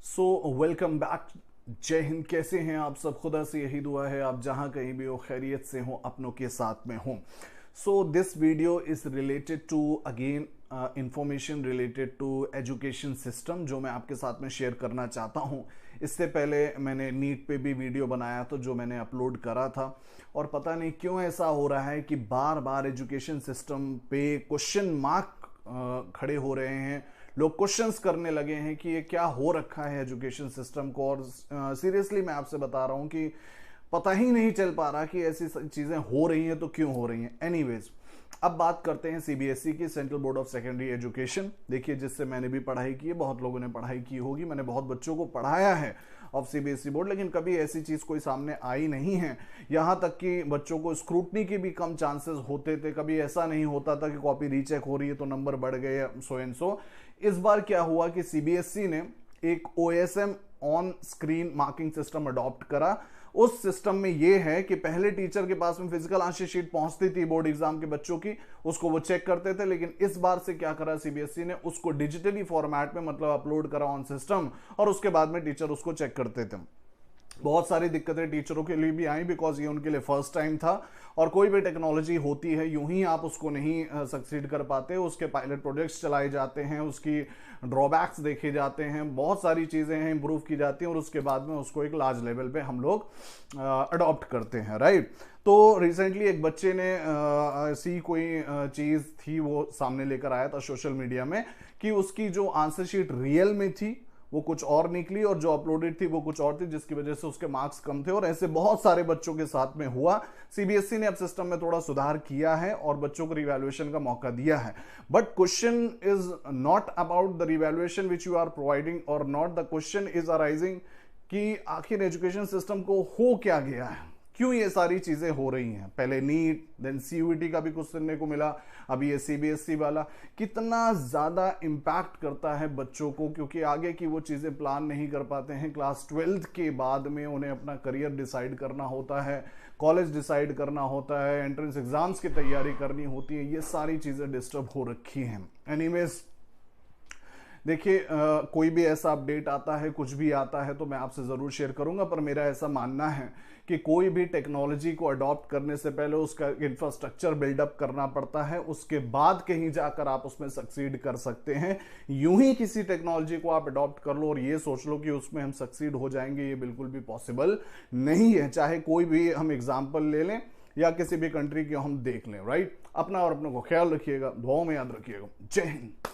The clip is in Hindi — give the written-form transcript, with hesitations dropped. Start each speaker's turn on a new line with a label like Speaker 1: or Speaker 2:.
Speaker 1: Welcome back. जय हिंद। कैसे हैं आप सब? खुदा से यही दुआ है आप जहां कहीं भी हो खैरियत से हो, अपनों के साथ में हो। This video is related to again information related to education system जो मैं आपके साथ में शेयर करना चाहता हूं। इससे पहले मैंने नीट पे भी वीडियो बनाया था जो मैंने अपलोड करा था, और पता नहीं क्यों ऐसा हो रहा है कि बार बार एजुकेशन सिस्टम पे क्वेश्चन मार्क खड़े हो रहे हैं। लोग क्वेश्चंस करने लगे हैं कि ये क्या हो रखा है एजुकेशन सिस्टम को। और सीरियसली मैं आपसे बता रहा हूं कि पता ही नहीं चल पा रहा कि ऐसी चीजें हो रही हैं तो क्यों हो रही हैं। एनीवेज, अब बात करते हैं सीबीएसई की, central board of secondary education. देखिए, जिससे मैंने भी पढ़ाई की है, बहुत लोगों ने पढ़ाई की होगी, मैंने बहुत बच्चों को पढ़ाया है ऑफ सीबीएसई बोर्ड, लेकिन कभी ऐसी चीज कोई सामने आई नहीं है। यहां तक कि बच्चों को स्क्रूटनी के भी कम चांसेस होते थे। कभी ऐसा नहीं होता था कि कॉपी रीचेक हो रही है तो नंबर बढ़ गए, सो एंड सो। इस बार क्या हुआ कि सीबीएसई ने एक OSM on screen marking system adopt करा। उस सिस्टम में यह है कि पहले टीचर के पास में फिजिकल आंसर शीट पहुंचती थी बोर्ड एग्जाम के बच्चों की, उसको वो चेक करते थे, लेकिन इस बार से क्या करा सीबीएसई ने, उसको डिजिटली फॉर्मेट में मतलब अपलोड करा ऑन सिस्टम, और उसके बाद में टीचर उसको चेक करते थे। बहुत सारी दिक्कतें टीचरों के लिए भी आई, बिकॉज ये उनके लिए फर्स्ट टाइम था, और कोई भी टेक्नोलॉजी होती है यूं ही आप उसको नहीं सक्सीड कर पाते। उसके पायलट प्रोजेक्ट्स चलाए जाते हैं, उसकी ड्रॉबैक्स देखे जाते हैं, बहुत सारी चीज़ें हैं इंप्रूव की जाती हैं, और उसके बाद में उसको एक लार्ज लेवल पे हम लोग अडॉप्ट करते हैं, राइट। तो रिसेंटली एक बच्चे ने ऐसी कोई चीज़ थी वो सामने लेकर आया था सोशल मीडिया में कि उसकी जो आंसर शीट रियल में थी वो कुछ और निकली, और जो अपलोडेड थी वो कुछ और थी, जिसकी वजह से उसके मार्क्स कम थे। और ऐसे बहुत सारे बच्चों के साथ में हुआ। सीबीएसई ने अब सिस्टम में थोड़ा सुधार किया है और बच्चों को रिवैल्यूएशन का मौका दिया है, but question is not about the revaluation which you are providing, और not the question is arising कि आखिर एजुकेशन सिस्टम को हो क्या गया है, क्यों ये सारी चीजें हो रही हैं। पहले नीट, देन सीयूईटी का भी कुछ सुनने को मिला, अभी ये सीबीएसई वाला। कितना ज्यादा इंपैक्ट करता है बच्चों को, क्योंकि आगे की वो चीजें प्लान नहीं कर पाते हैं। क्लास 12th के बाद में उन्हें अपना करियर डिसाइड करना होता है, कॉलेज डिसाइड करना होता है, एंट्रेंस एग्जाम्स की तैयारी करनी होती है, ये सारी चीजें डिस्टर्ब हो रखी हैं। एनीवेज, देखिए, कोई भी ऐसा अपडेट आता है, कुछ भी आता है तो मैं आपसे ज़रूर शेयर करूंगा, पर मेरा ऐसा मानना है कि कोई भी टेक्नोलॉजी को अडॉप्ट करने से पहले उसका इंफ्रास्ट्रक्चर बिल्डअप करना पड़ता है, उसके बाद कहीं जाकर आप उसमें सक्सीड कर सकते हैं। यूं ही किसी टेक्नोलॉजी को आप अडॉप्ट कर लो और ये सोच लो कि उसमें हम सक्सीड हो जाएंगे, ये बिल्कुल भी पॉसिबल नहीं है। चाहे कोई भी हम एग्जाम्पल ले लें या किसी भी कंट्री की हम देख लें, राइट। अपना और अपनों को ख्याल रखिएगा, दुआओं में याद रखिएगा। जय हिंद।